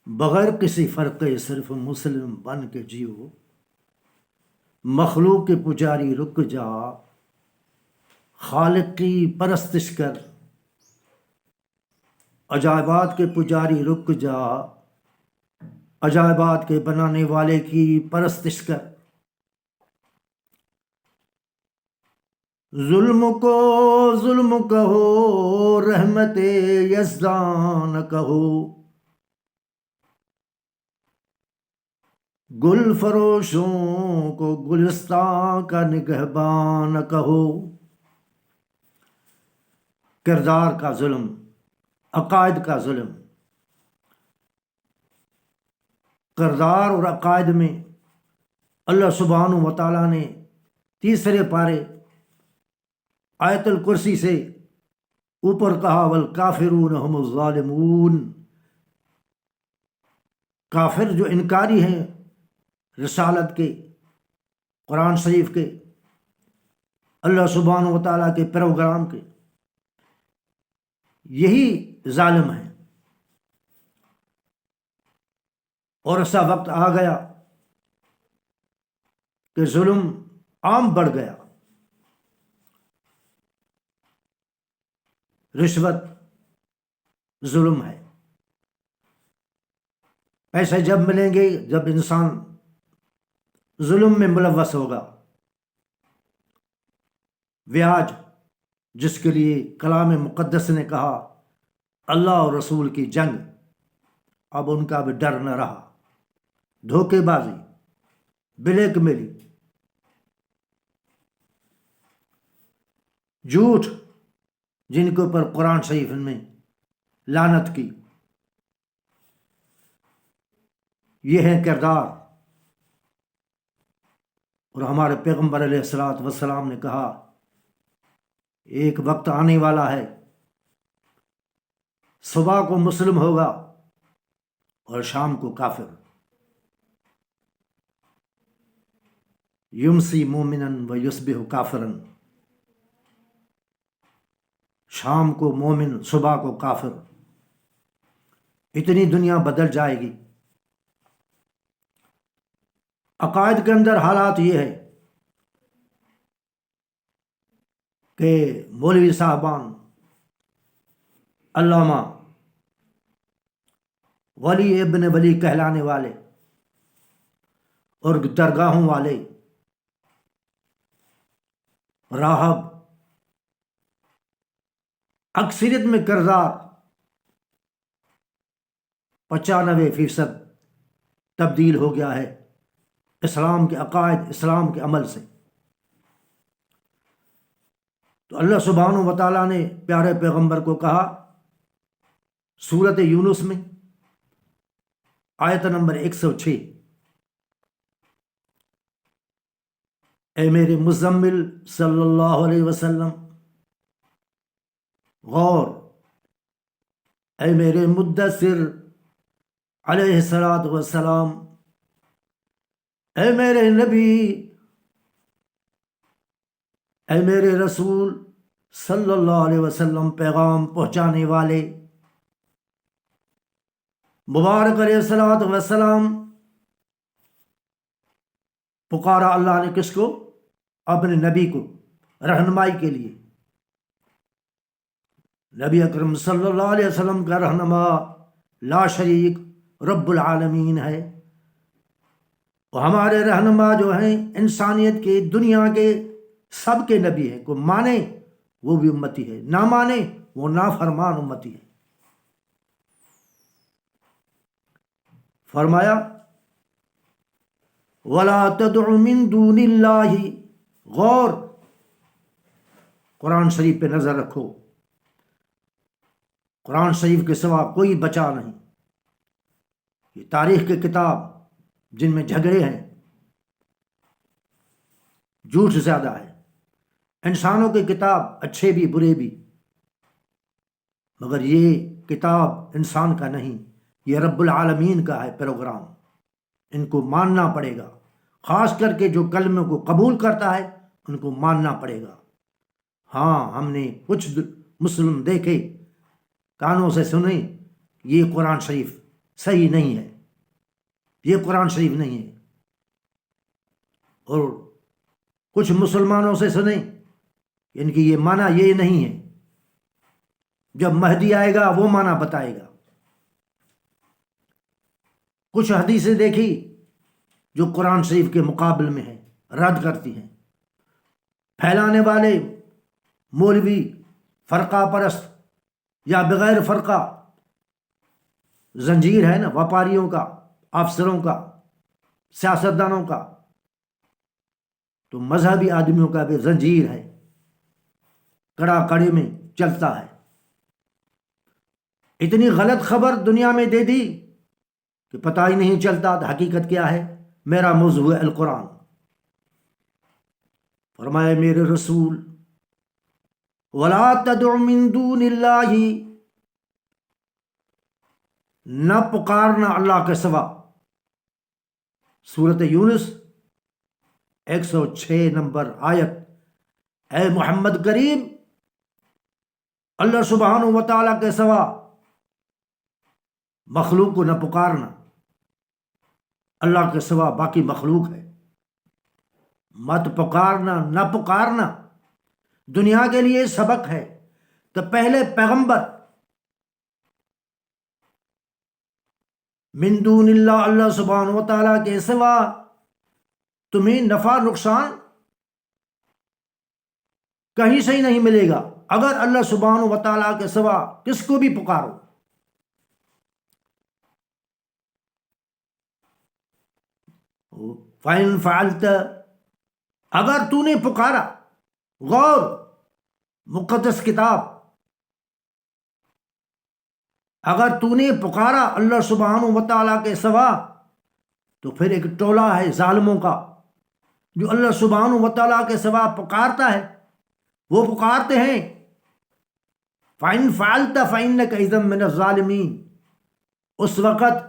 بغیر کسی فرق صرف مسلم بن کے جیو، مخلوق کے پجاری رک جا، خالق کی پرستش کر، عجائبات کے پجاری رک جا، عجائبات کے بنانے والے کی پرستش کر۔ ظلم کو ظلم کہو، رحمت یزدان کہو، گل فروشوں کو گلستان کا نگہبان کہو۔ کردار کا ظلم، عقائد کا ظلم۔ کردار اور عقائد میں اللہ سبحانہ و تعالیٰ نے تیسرے پارے آیت الکرسی سے اوپر کہا والکافرون هم الظالمون، کافر جو انکاری ہیں رسالت کے، قرآن شریف کے، اللہ سبحانہ و تعالیٰ کے پروگرام کے، یہی ظالم ہیں۔ اور ایسا وقت آ گیا کہ ظلم عام بڑھ گیا، رشوت ظلم ہے۔ پیسے جب ملیں گے جب انسان ظلم میں ملوث ہوگا۔ بیاج جس کے لیے کلام مقدس نے کہا اللہ اور رسول کی جنگ، اب ان کا بھی ڈر نہ رہا۔ دھوکے بازی، بلیک میلی، جھوٹ، جن کے اوپر قرآن شریف میں لعنت کی، یہ ہے کردار۔ اور ہمارے پیغمبر علیہ الصلوۃ والسلام نے کہا ایک وقت آنے والا ہے، صبح کو مسلم ہوگا اور شام کو کافر۔ یمسی مومنا و یصبح کافرا، شام کو مومن، صبح کو کافر۔ اتنی دنیا بدل جائے گی۔ عقائد کے اندر حالات یہ ہے کہ مولوی صاحبان، علامہ، ولی ابن ولی کہلانے والے اور درگاہوں والے، راہب، اکثریت میں کردار 95% تبدیل ہو گیا ہے اسلام کے عقائد، اسلام کے عمل سے۔ تو اللہ سبحانہ و تعالیٰ نے پیارے پیغمبر کو کہا سورۃ یونس میں آیت نمبر 106، اے میرے مزمل صلی اللہ علیہ وسلم غور، اے میرے مدثر علیہ الصلوۃ والسلام، اے میرے نبی، اے میرے رسول صلی اللہ علیہ وسلم، پیغام پہنچانے والے مبارک علیہ الصلوۃ والسلام۔ پکارا اللہ نے کس کو؟ اپنے نبی کو، رہنمائی کے لیے۔ نبی اکرم صلی اللہ علیہ وسلم کا رہنما لا شریک رب العالمین ہے۔ اور ہمارے رہنما جو ہیں انسانیت کے، دنیا کے سب کے نبی ہیں۔ کوئی مانے وہ بھی امتی ہے، نہ مانے وہ نافرمان امتی ہے۔ فرمایا وَلَا تَدْعُ مِن دُونِ اللَّهِ، غور، قرآن شریف پہ نظر رکھو۔ قرآن شریف کے سوا کوئی بچا نہیں۔ یہ تاریخ کی کتاب جن میں جھگڑے ہیں، جھوٹ زیادہ ہے۔ انسانوں کی کتاب اچھے بھی برے بھی، مگر یہ کتاب انسان کا نہیں، یہ رب العالمین کا ہے پروگرام۔ ان کو ماننا پڑے گا، خاص کر کے جو کلمے کو قبول کرتا ہے ان کو ماننا پڑے گا۔ ہاں، ہم نے کچھ مسلم دیکھے، کانوں سے سنے، یہ قرآن شریف صحیح نہیں ہے، یہ قرآن شریف نہیں ہے۔ اور کچھ مسلمانوں سے سنیں، ان کی یہ معنی یہ نہیں ہے، جب مہدی آئے گا وہ معنی بتائے گا۔ کچھ حدیثیں دیکھی جو قرآن شریف کے مقابل میں ہیں، رد کرتی ہیں۔ پھیلانے والے مولوی، فرقہ پرست یا بغیر فرقہ، زنجیر ہے نا وپاریوں کا، افسروں کا، سیاستدانوں کا، تو مذہبی آدمیوں کا بھی زنجیر ہے، کڑا کڑی میں چلتا ہے۔ اتنی غلط خبر دنیا میں دے دی کہ پتہ ہی نہیں چلتا حقیقت کیا ہے۔ میرا موضوع ہے القرآن۔ فرمائے میرے رسول، وَلَا تَدْعُ مِن دُونِ اللَّهِ، نہ پکارنا اللہ کے سوا۔ سورۃ یونس 106 نمبر آیت۔ اے محمد کریم، اللہ سبحانہ و تعالیٰ کے سوا مخلوق کو نہ پکارنا۔ اللہ کے سوا باقی مخلوق ہے، مت پکارنا، نہ پکارنا دنیا کے لیے سبق ہے۔ تو پہلے پیغمبر من دون اللہ، اللہ سبحانہ و تعالیٰ کے سوا تمہیں نفع نقصان کہیں سے ہی نہیں ملے گا اگر اللہ سبحانہ و تعالیٰ کے سوا کس کو بھی پکارو۔ فَإِن فَعَلْتَ، اگر تو نے پکارا، غور، مقدس کتاب، اگر تو نے پکارا اللہ سبحانہ و تعالیٰ کے سوا، تو پھر ایک ٹولہ ہے ظالموں کا جو اللہ سبحانہ و تعالیٰ کے سوا پکارتا ہے۔ وہ پکارتے ہیں فَإِن فَعَلْتَ فَإِنَّكَ إِذًا مِّنَ الظَّالِمِينَ، اس وقت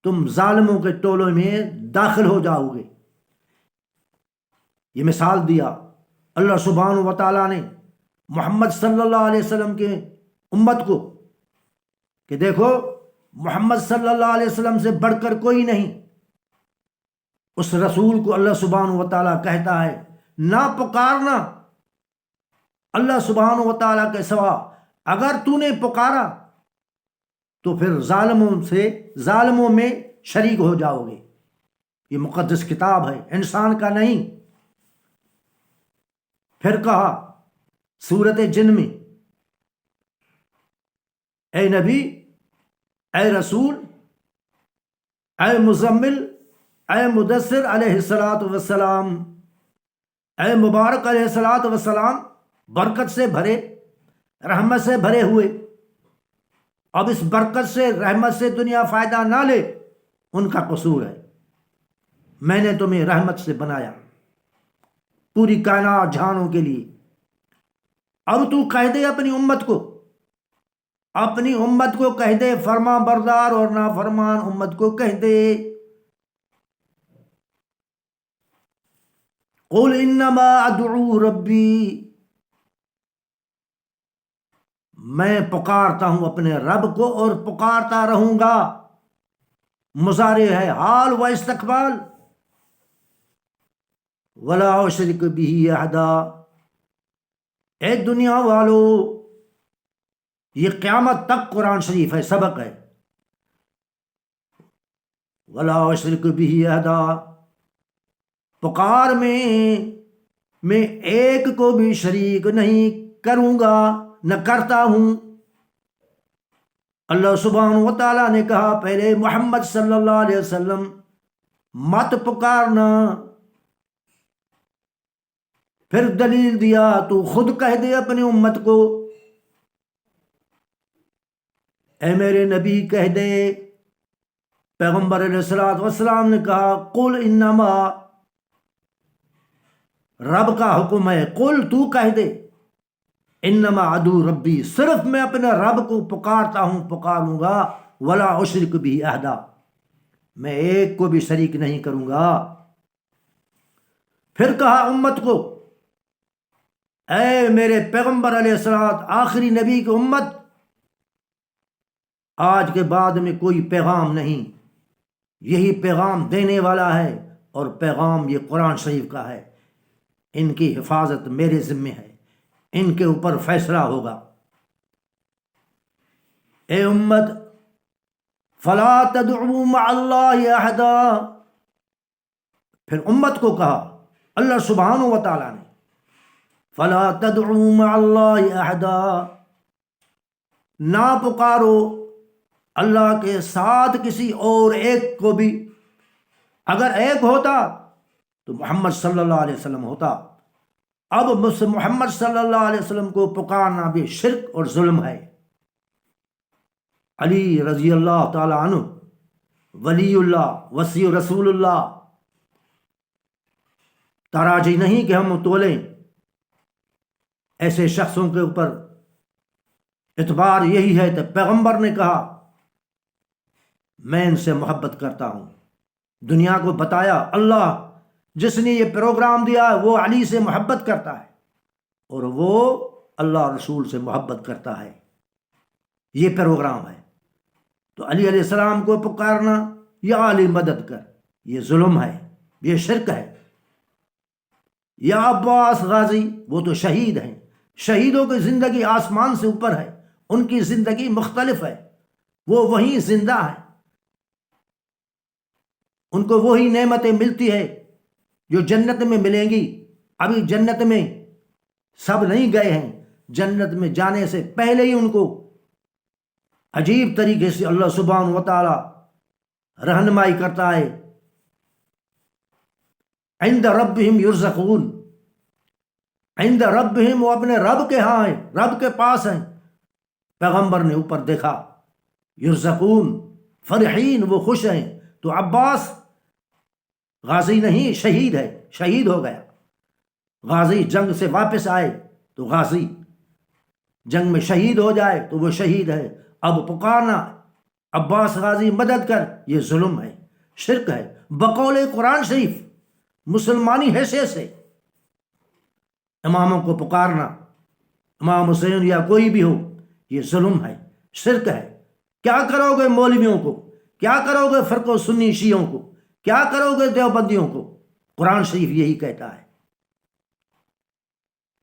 تم ظالموں کے ٹولوں میں داخل ہو جاؤ گے۔ یہ مثال دیا اللہ سبحانہ و تعالیٰ نے محمد صلی اللہ علیہ وسلم کے امت کو کہ دیکھو محمد صلی اللہ علیہ وسلم سے بڑھ کر کوئی نہیں۔ اس رسول کو اللہ سبحانہ و تعالیٰ کہتا ہے نہ پکارنا اللہ سبحانہ و تعالیٰ کے سوا۔ اگر تو نے پکارا تو پھر ظالموں میں شریک ہو جاؤ گے۔ یہ مقدس کتاب ہے، انسان کا نہیں۔ پھر کہا سورۃ جن میں، اے نبی، اے رسول، اے مزمل، اے مدثر علیہ الصلاۃ والسلام، اے مبارک علیہ الصلاۃ والسلام، برکت سے بھرے، رحمت سے بھرے ہوئے۔ اب اس برکت سے، رحمت سے دنیا فائدہ نہ لے، ان کا قصور ہے۔ میں نے تمہیں رحمت سے بنایا پوری کائنات جہانوں کے لیے۔ اب تو کہہ دے اپنی امت کو کہہ دے، فرما بردار اور نافرمان امت کو کہہ دے، قل انما ادعو ربی، میں پکارتا ہوں اپنے رب کو اور پکارتا رہوں گا۔ مضارع ہے، حال و استقبال۔ ولا اشرک بہ احدا، اے دنیا والو، یہ قیامت تک قرآن شریف ہے، سبق ہے۔ ولا اشرک بہ احدا، پکار میں ایک کو بھی شریک نہیں کروں گا، نہ کرتا ہوں۔ اللہ سبحانہ و تعالیٰ نے کہا پہلے محمد صلی اللہ علیہ وسلم مت پکارنا، پھر دلیل دیا تو خود کہہ دے اپنی امت کو، اے میرے نبی کہہ دے۔ پیغمبر علیہ الصلوۃ والسلام نے کہا قل انما، رب کا حکم ہے، قل تو کہہ دے انما ادعو ربی، صرف میں اپنے رب کو پکارتا ہوں، پکاروں گا، ولا اشرک بہ احدا، میں ایک کو بھی شریک نہیں کروں گا۔ پھر کہا امت کو، اے میرے پیغمبر علیہ الصلوۃ، آخری نبی کی امت، آج کے بعد میں کوئی پیغام نہیں، یہی پیغام دینے والا ہے، اور پیغام یہ قرآن شریف کا ہے۔ ان کی حفاظت میرے ذمے ہے، ان کے اوپر فیصلہ ہوگا۔ اے امت، فلا تدعوا مع اللہ احدا، پھر امت کو کہا اللہ سبحانہ و تعالیٰ نے، فلا تدعوا مع اللہ احدا، نہ پکارو اللہ کے ساتھ کسی اور ایک کو بھی۔ اگر ایک ہوتا تو محمد صلی اللہ علیہ وسلم ہوتا، اب محمد صلی اللہ علیہ وسلم کو پکارنا بھی شرک اور ظلم ہے۔ علی رضی اللہ تعالی عنہ ولی اللہ وصی رسول اللہ، تراجی نہیں کہ ہم تولیں، ایسے شخصوں کے اوپر اعتبار یہی ہے کہ پیغمبر نے کہا میں ان سے محبت کرتا ہوں، دنیا کو بتایا اللہ جس نے یہ پروگرام دیا وہ علی سے محبت کرتا ہے، اور وہ اللہ رسول سے محبت کرتا ہے، یہ پروگرام ہے۔ تو علی علیہ السلام کو پکارنا یا علی مدد کر، یہ ظلم ہے، یہ شرک ہے۔ یا عباس غازی، وہ تو شہید ہیں، شہیدوں کی زندگی آسمان سے اوپر ہے، ان کی زندگی مختلف ہے، وہ وہیں زندہ ہیں، ان کو وہی نعمتیں ملتی ہے جو جنت میں ملیں گی۔ ابھی جنت میں سب نہیں گئے ہیں، جنت میں جانے سے پہلے ہی ان کو عجیب طریقے سے اللہ سبحانہ و تعالی رہنمائی کرتا ہے۔ عند ربہم یرزقون، عند ربہم، وہ اپنے رب کے ہاں ہیں، رب کے پاس ہیں۔ پیغمبر نے اوپر دیکھا، یرزقون فرحین، وہ خوش ہیں۔ تو عباس غازی نہیں، شہید ہے، شہید ہو گیا۔ غازی جنگ سے واپس آئے تو غازی، جنگ میں شہید ہو جائے تو وہ شہید ہے۔ اب پکارنا عباس غازی مدد کر، یہ ظلم ہے، شرک ہے، بقول قرآن شریف مسلمانی حیثیت سے۔ اماموں کو پکارنا، امام حسین یا کوئی بھی ہو، یہ ظلم ہے، شرک ہے۔ کیا کرو گے مولویوں کو، کیا کرو گے فرقہ سنی شیعوں کو، کیا کرو گے دیوبندیوں کو؟ قرآن شریف یہی کہتا ہے۔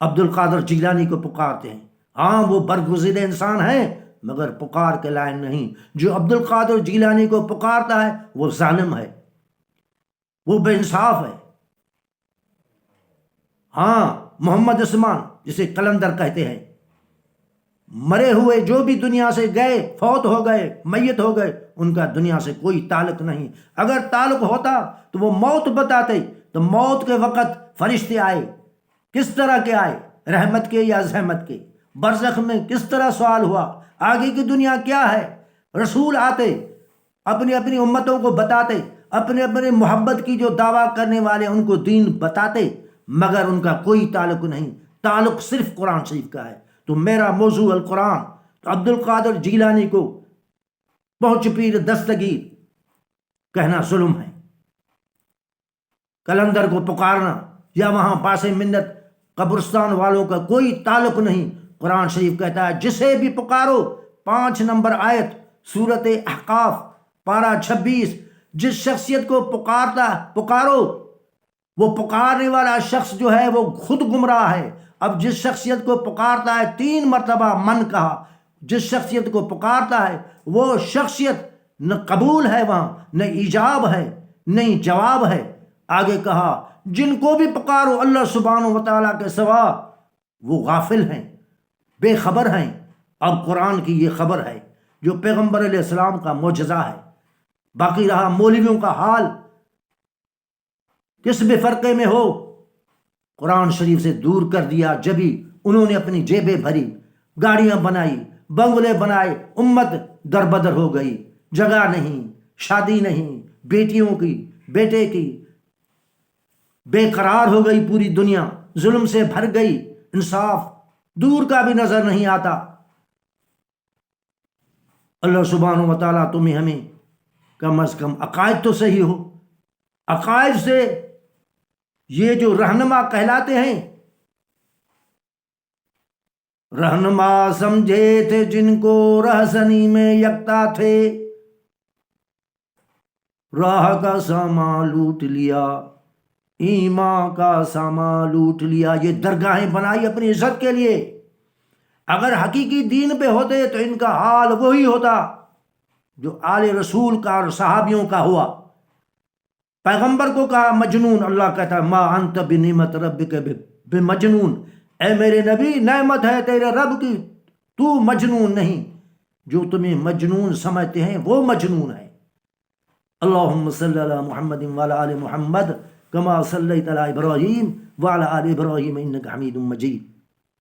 عبد القادر جیلانی کو پکارتے ہیں، ہاں وہ برگزیدہ انسان ہیں مگر پکار کے لائن نہیں۔ جو عبد القادر جیلانی کو پکارتا ہے وہ ظالم ہے، وہ بے انصاف ہے۔ ہاں محمد عثمان جسے قلندر کہتے ہیں، مرے ہوئے جو بھی دنیا سے گئے، فوت ہو گئے، میت ہو گئے، ان کا دنیا سے کوئی تعلق نہیں۔ اگر تعلق ہوتا تو وہ موت بتاتے، تو موت کے وقت فرشتے آئے، کس طرح کے آئے، رحمت کے یا زحمت کے؟ برزخ میں کس طرح سوال ہوا، آگے کی دنیا کیا ہے؟ رسول آتے، اپنی اپنی امتوں کو بتاتے، اپنے اپنے محبت کی جو دعویٰ کرنے والے ان کو دین بتاتے، مگر ان کا کوئی تعلق نہیں، تعلق صرف قرآن شریف کا ہے۔ تو میرا موضوع القرآن، تو عبد القادر جیلانی کو پہنچ پیر دستگیر کہنا ظلم ہے، قلندر کو پکارنا یا وہاں پاس منت قبرستان والوں کا کوئی تعلق نہیں۔ قرآن شریف کہتا ہے جسے بھی پکارو، 5 نمبر آیت سورۃ احقاف پارہ 26، جس شخصیت کو پکارو، وہ پکارنے والا شخص جو ہے وہ خود گمراہ ہے۔ اب جس شخصیت کو پکارتا ہے، 3 مرتبہ من کہا، جس شخصیت کو پکارتا ہے وہ شخصیت نہ قبول ہے، وہاں نہ ایجاب ہے نہ جواب ہے۔ آگے کہا جن کو بھی پکارو اللہ سبحانہ و تعالیٰ کے سوا، وہ غافل ہیں، بے خبر ہیں۔ اب قرآن کی یہ خبر ہے جو پیغمبر علیہ السلام کا معجزہ ہے۔ باقی رہا مولویوں کا حال، کس بھی فرقے میں ہو، قرآن شریف سے دور کر دیا جبھی انہوں نے اپنی جیبیں بھری، گاڑیاں بنائی، بنگلے بنائے، امت دربدر ہو گئی، جگہ نہیں، شادی نہیں، بیٹیوں کی، بیٹے کی، بے قرار ہو گئی پوری دنیا، ظلم سے بھر گئی، انصاف دور کا بھی نظر نہیں آتا۔ اللہ سبحانہ و تعالیٰ تمہیں ہمیں کم از کم عقائد تو صحیح ہو، عقائد سے یہ جو رہنما کہلاتے ہیں، رہنما سمجھے تھے جن کو رہزنی میں یکتا تھے، راہ کا سامان لوٹ لیا، ایمان کا سامان لوٹ لیا۔ یہ درگاہیں بنائی اپنی عزت کے لیے، اگر حقیقی دین پہ ہوتے تو ان کا حال وہی ہوتا جو آل رسول کا اور صحابیوں کا ہوا۔ پیغمبر کو کہا مجنون، اللہ کہتا ہے ما انت بنعمت ربک بمجنون، اے میرے نبی نعمت ہے تیرے رب کی، تو مجنون نہیں، جو تمہیں مجنون سمجھتے ہیں وہ مجنون ہے۔ اللہم صلی علی محمد وعلی آل محمد کما صلیت علی ابراہیم وعلی آل ابراہیم انک حمید مجید۔